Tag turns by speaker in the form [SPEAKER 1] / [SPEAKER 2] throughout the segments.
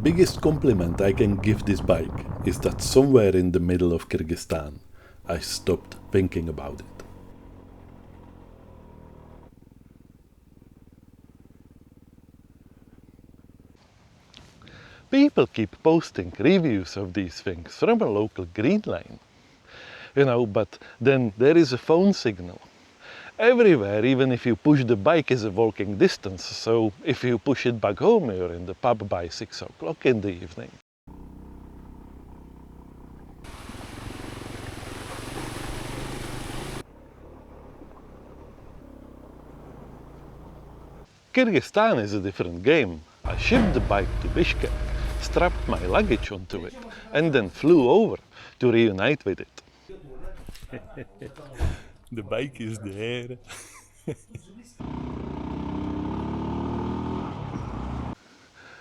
[SPEAKER 1] biggest compliment I can give this bike is that somewhere in the middle of Kyrgyzstan I stopped thinking about it. People keep posting reviews of these things from a local green line, but then there is a phone signal. Everywhere, even if you push the bike, is a walking distance, so if you push it back home, you're in the pub by 6 o'clock in the evening. Kyrgyzstan is a different game. I shipped the bike to Bishkek, strapped my luggage onto it, and then flew over to reunite with it. The bike is there.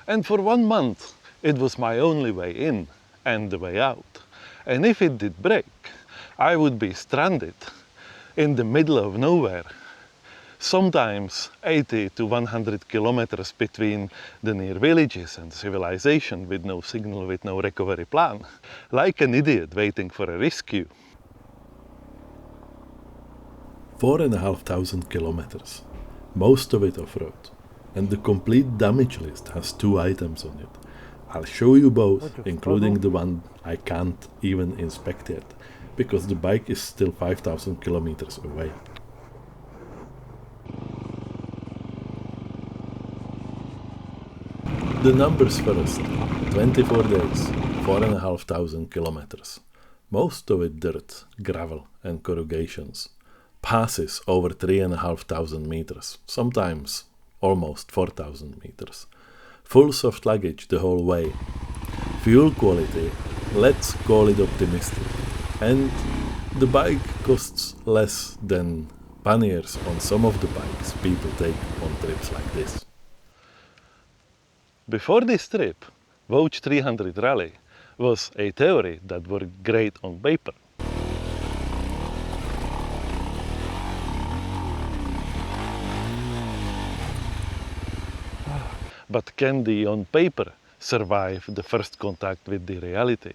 [SPEAKER 1] And for 1 month, it was my only way in and the way out. And if it did break, I would be stranded in the middle of nowhere. Sometimes 80 to 100 kilometers between the near villages and civilization with no signal, with no recovery plan, like an idiot waiting for a rescue. 4,500 kilometers, most of it off-road, and the complete damage list has 2 items on it. I'll show you both, including the one I can't even inspect yet, because the bike is still 5,000 kilometers away. The numbers first. 24 days, 4,500 kilometers. Most of it dirt, gravel and corrugations. Passes over 3,500 meters, sometimes almost 4,000 meters. Full soft luggage the whole way. Fuel quality, let's call it optimistic. And the bike costs less than panniers on some of the bikes people take on trips like this. Before this trip, Voge 300 Rally was a theory that worked great on paper. But can the on paper survive the first contact with the reality,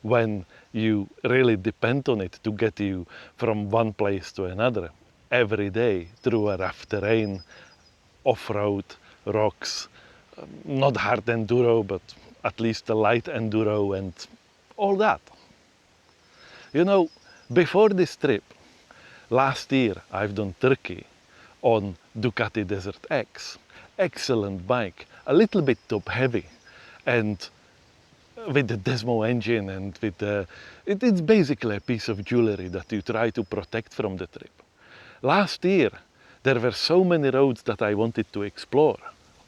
[SPEAKER 1] when you really depend on it to get you from one place to another every day through a rough terrain, off-road, rocks, not hard enduro, but at least a light enduro and all that? Before this trip, last year I've done Turkey on Ducati Desert X. Excellent bike, a little bit top heavy, and with the Desmo engine and with it's basically a piece of jewelry that you try to protect from the trip. Last year there were so many roads that I wanted to explore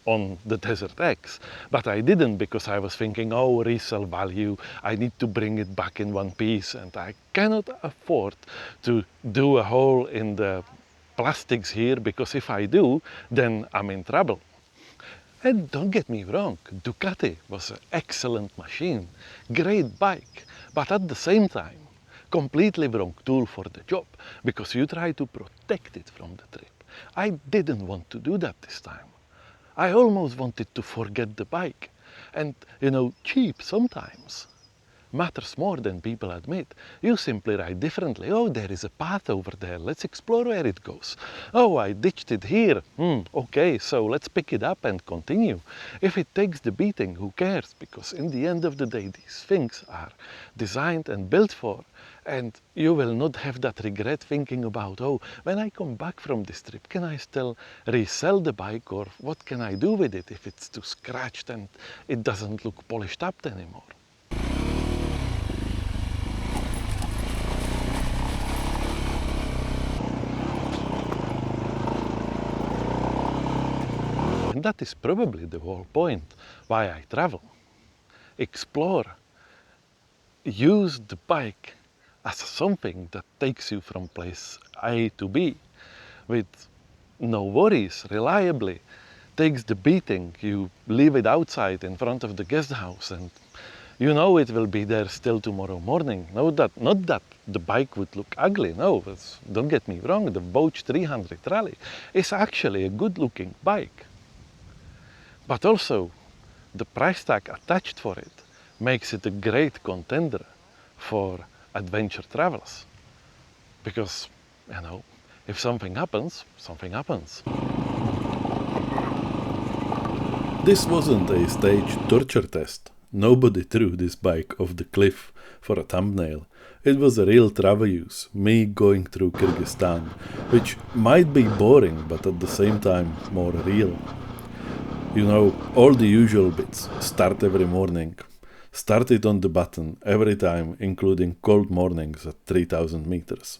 [SPEAKER 1] on the Desert X, but I didn't because I was thinking, oh, resale value, I need to bring it back in one piece, and I cannot afford to do a hole in the plastics here, because if I do, then I'm in trouble. And don't get me wrong, Ducati was an excellent machine, great bike, but at the same time, completely wrong tool for the job, because you try to protect it from the trip. I didn't want to do that this time. I almost wanted to forget the bike. And cheap sometimes matters more than people admit. You simply ride differently. Oh, there is a path over there, let's explore where it goes. Oh, I ditched it here. Okay, so let's pick it up and continue. If it takes the beating, who cares? Because in the end of the day, these things are designed and built for. And you will not have that regret thinking about, oh, when I come back from this trip, can I still resell the bike, or what can I do with it if it's too scratched and it doesn't look polished up anymore? And that is probably the whole point why I travel. Explore. Use the bike as something that takes you from place A to B with no worries, reliably, takes the beating. You leave it outside in front of the guest house and you know it will be there still tomorrow morning. Not that the bike would look ugly, no, don't get me wrong, the Voge 300 Rally is actually a good looking bike. But also, the price tag attached for it makes it a great contender for adventure travels. Because, you know, if something happens, something happens. This wasn't a staged torture test. Nobody threw this bike off the cliff for a thumbnail. It was a real travel use, me going through Kyrgyzstan, which might be boring, but at the same time more real. You know, all the usual bits. Start every morning. Start it on the button every time, including cold mornings at 3000 meters.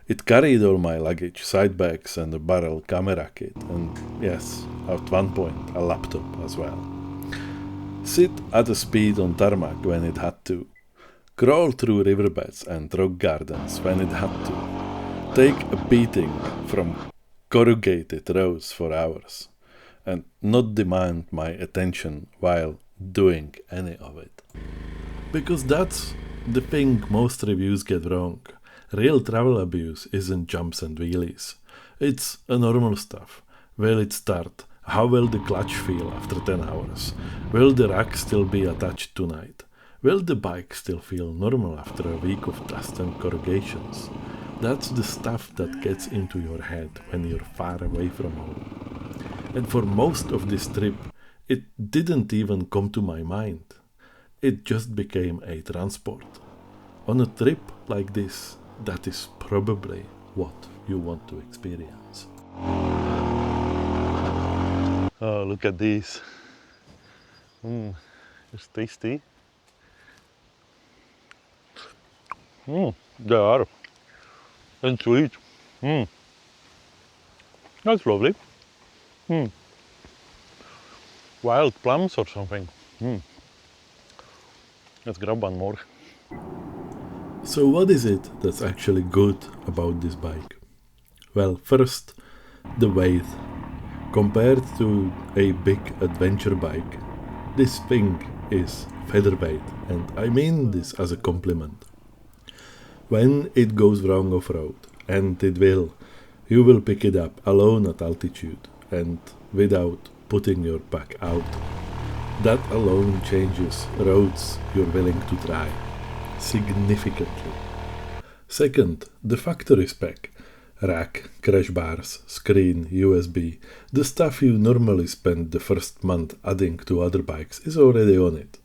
[SPEAKER 1] It carried all my luggage, side bags and a barrel camera kit, and yes, at one point a laptop as well. Sit at a speed on tarmac when it had to. Crawl through riverbeds and rock gardens when it had to. Take a beating from corrugated roads for hours. And not demand my attention while doing any of it. Because that's the thing most reviews get wrong. Real travel abuse isn't jumps and wheelies. It's a normal stuff. Will it start? How will the clutch feel after 10 hours? Will the rack still be attached tonight? Will the bike still feel normal after a week of dust and corrugations? That's the stuff that gets into your head when you're far away from home. And for most of this trip, it didn't even come to my mind. It just became a transport. On a trip like this, that is probably what you want to experience. Oh, look at these. It's tasty. They are. And sweet. That's lovely. Wild plums or something. Let's grab one more. So what is it that's actually good about this bike? Well, first, the weight. Compared to a big adventure bike, this thing is featherweight, and I mean this as a compliment. When it goes wrong off-road, and it will, you will pick it up alone at altitude and without putting your back out. That alone changes roads you're willing to try significantly. Second, the factory spec. Rack, crash bars, screen, USB, the stuff you normally spend the first month adding to other bikes is already on it.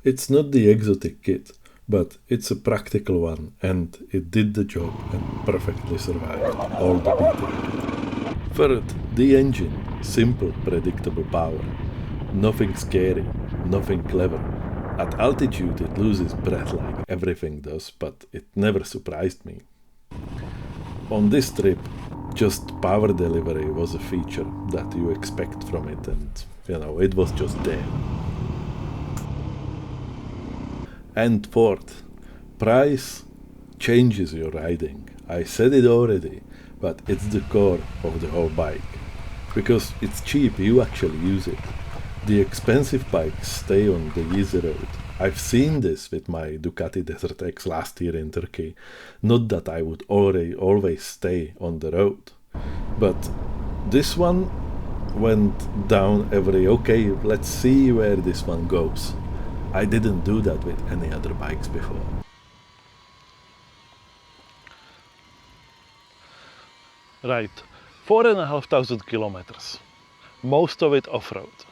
[SPEAKER 1] It's not the exotic kit, but it's a practical one, and it did the job and perfectly survived all the beating. Third, the engine. Simple, predictable power. Nothing scary, nothing clever. At altitude it loses breath like everything does, but it never surprised me. On this trip, just power delivery was a feature that you expect from it, and it was just there. And fourth, price changes your riding. I said it already, but it's the core of the whole bike. Because it's cheap, you actually use it. The expensive bikes stay on the easy road. I've seen this with my Ducati Desert X last year in Turkey. Not that I would always stay on the road. But this one went down okay, let's see where this one goes. I didn't do that with any other bikes before. Right, 4,500 kilometers. Most of it off-road.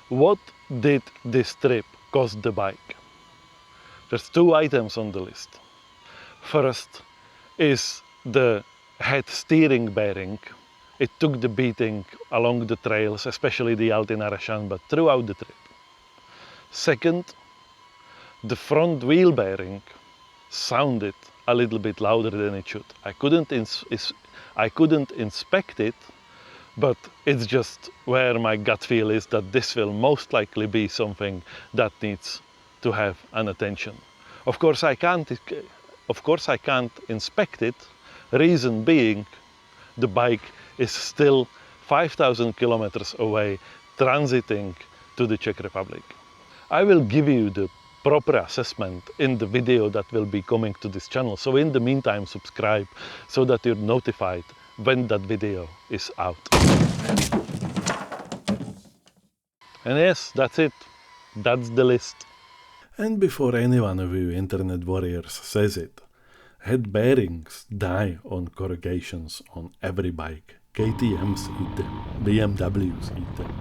[SPEAKER 1] What did this trip cost the bike? There's two items on the list. First is the head steering bearing. It took the beating along the trails, especially the Altyn Arashan, but throughout the trip. Second, the front wheel bearing sounded a little bit louder than it should. I couldn't inspect it, but it's just where my gut feel is that this will most likely be something that needs to have an attention. Of course I can't inspect it, reason being the bike is still 5,000 kilometers away, transiting to the Czech Republic. I will give you the proper assessment in the video that will be coming to this channel, so in the meantime subscribe so that you're notified when that video is out. And yes, that's it. That's the list.
[SPEAKER 2] And before any one of you internet warriors says it, head bearings die on corrugations on every bike. KTMs eat them, BMWs eat them.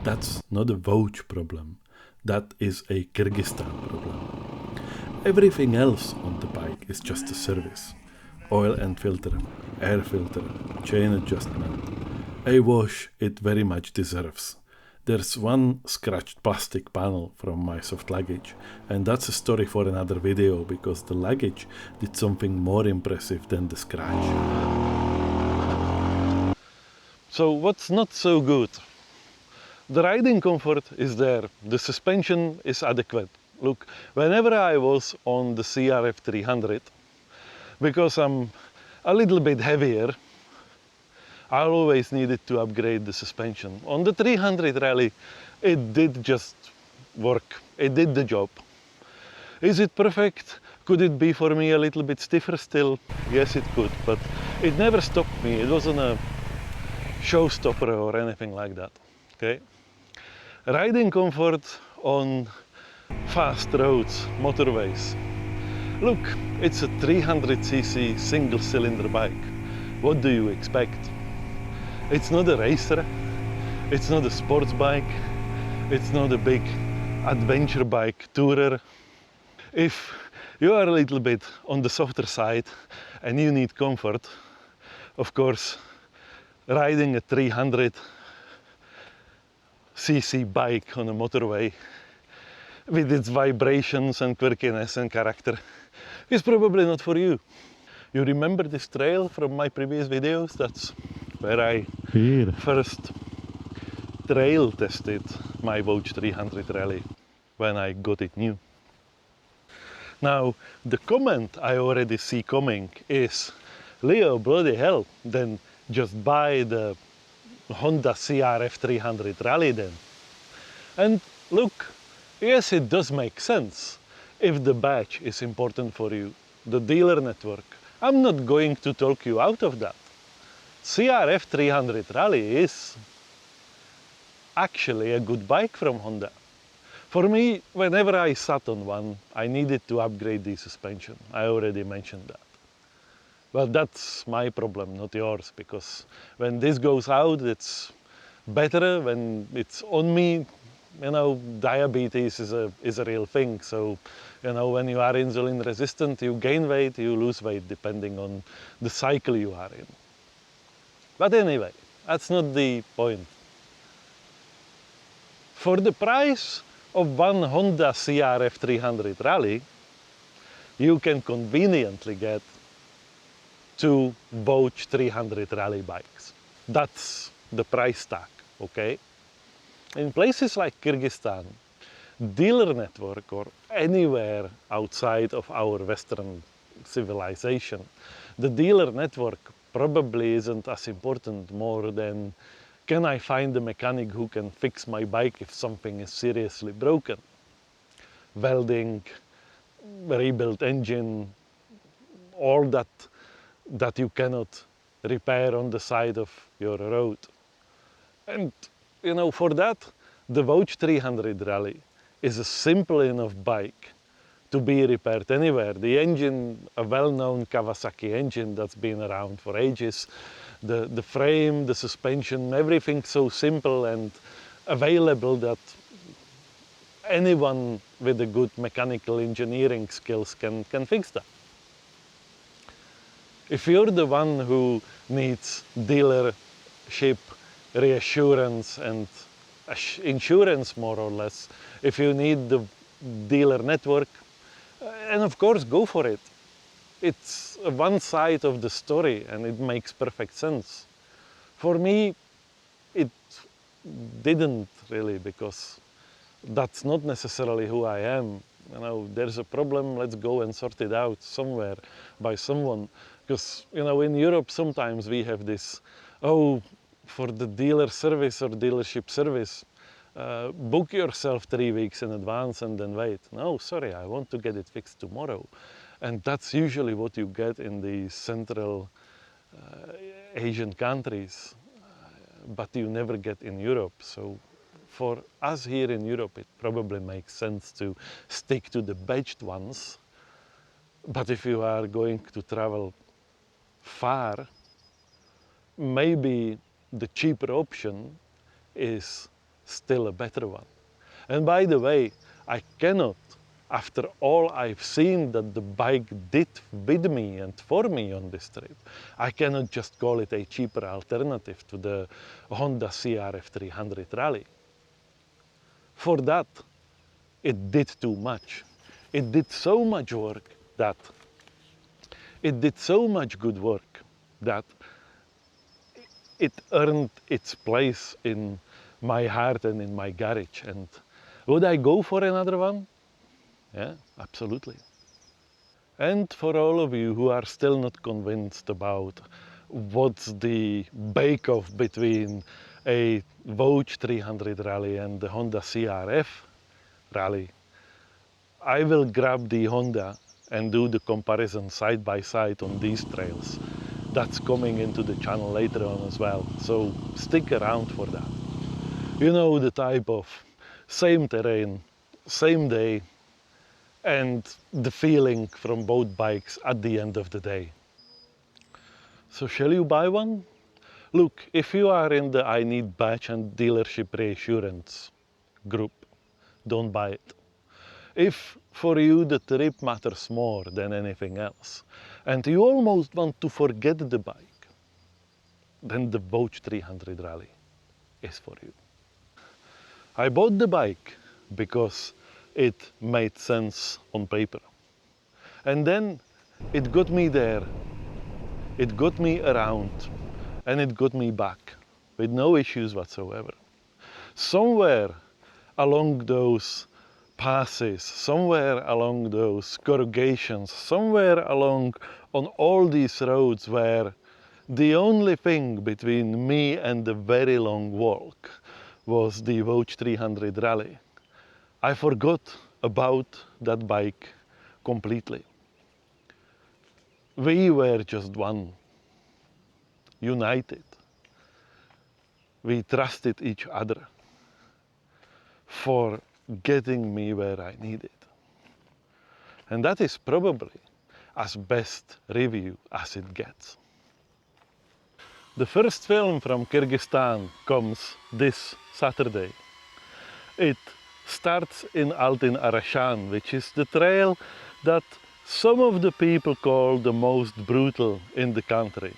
[SPEAKER 2] That's not a Voge problem, that is a Kyrgyzstan problem. Everything else on the bike is just a service. Oil and filter, air filter, chain adjustment. A wash it very much deserves. There's one scratched plastic panel from my soft luggage, and that's a story for another video because the luggage did something more impressive than the scratch.
[SPEAKER 1] So what's not so good? The riding comfort is there, the suspension is adequate. Look, whenever I was on the CRF300, because I'm a little bit heavier, I always needed to upgrade the suspension. On the 300 Rally, it did just work. It did the job. Is it perfect? Could it be for me a little bit stiffer still? Yes, it could, but it never stopped me. It wasn't a showstopper or anything like that. Okay? Riding comfort on fast roads, motorways. Look, it's a 300cc single-cylinder bike. What do you expect? It's not a racer, it's not a sports bike, it's not a big adventure bike tourer. If you are a little bit on the softer side and you need comfort, of course, riding a 300cc bike on a motorway with its vibrations and quirkiness and character is probably not for you. You remember this trail from my previous videos? That's where I first trail tested my Voge 300 Rally when I got it new. Now, the comment I already see coming is, Leo, bloody hell, then just buy the Honda CRF300 Rally then. And look, yes, it does make sense if the badge is important for you, the dealer network. I'm not going to talk you out of that. CRF300 Rally is actually a good bike from Honda. For me, whenever I sat on one, I needed to upgrade the suspension. I already mentioned that. Well, that's my problem, not yours, because when this goes out, it's better. When it's on me, you know, diabetes is a real thing. So, you know, when you are insulin resistant, you gain weight, you lose weight, depending on the cycle you are in. But anyway, that's not the point. For the price of one Honda CRF300 Rally, you can conveniently get two Voge 300 Rally bikes. That's the price tag, okay? In places like Kyrgyzstan, dealer network or anywhere outside of our Western civilization, the dealer network probably isn't as important more than, can I find a mechanic who can fix my bike if something is seriously broken? Welding, rebuild engine, all that you cannot repair on the side of your road. And you know, for that, the Voge 300 Rally is a simple enough bike to be repaired anywhere. The engine, a well-known Kawasaki engine that's been around for ages. The frame, the suspension, everything so simple and available that anyone with a good mechanical engineering skills can fix that. If you're the one who needs dealership reassurance and insurance more or less, if you need the dealer network, and of course go for it. It's one side of the story and it makes perfect sense. For me, it didn't really, because that's not necessarily who I am. You know, there's a problem, let's go and sort it out somewhere by someone. Because, you know, in Europe sometimes we have this, oh, for the dealer service or dealership service, book yourself 3 weeks in advance and then wait. No, sorry, I want to get it fixed tomorrow. And that's usually what you get in the Central Asian countries, but you never get in Europe. So For us here in Europe, it probably makes sense to stick to the badged ones. But if you are going to travel far, maybe the cheaper option is still a better one. And by the way, I cannot, after all I've seen that the bike did with me and for me on this trip, I cannot just call it a cheaper alternative to the Honda CRF300 Rally. For that, it did too much. It did so much work that it did so much good work that it earned its place in my heart and in my garage. And would I go for another one? Yeah, absolutely. And for all of you who are still not convinced about what's the bake-off between a Voge 300 Rally and the Honda CRF Rally, I will grab the Honda and do the comparison side by side on these trails. That's coming into the channel later on as well, so stick around for that. You know the type of same terrain, same day, and the feeling from both bikes at the end of the day. So shall you buy one? Look, if you are in the I need badge and dealership reassurance group, don't buy it. If for you the trip matters more than anything else, and you almost want to forget the bike, then the Voge 300 Rally is for you. I bought the bike because it made sense on paper. And then it got me there, it got me around, and it got me back with no issues whatsoever. Somewhere along those passes, somewhere along those corrugations, somewhere along on all these roads where the only thing between me and the very long walk was the Voge 300 Rally, I forgot about that bike completely. We were just one, united. We trusted each other for getting me where I needed. And that is probably as best review as it gets. The first film from Kyrgyzstan comes this Saturday. It starts in Altyn Arashan, which is the trail that some of the people call the most brutal in the country.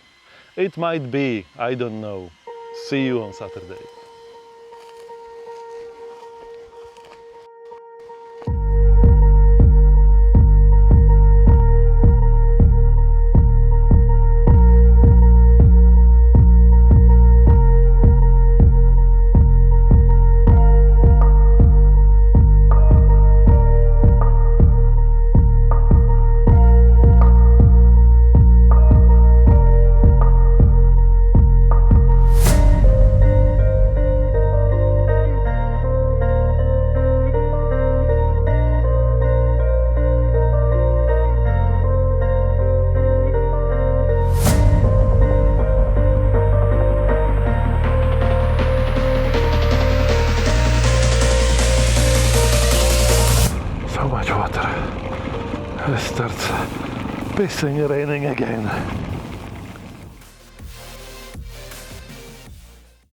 [SPEAKER 1] It might be, I don't know. See you on Saturday. It starts pissing raining again.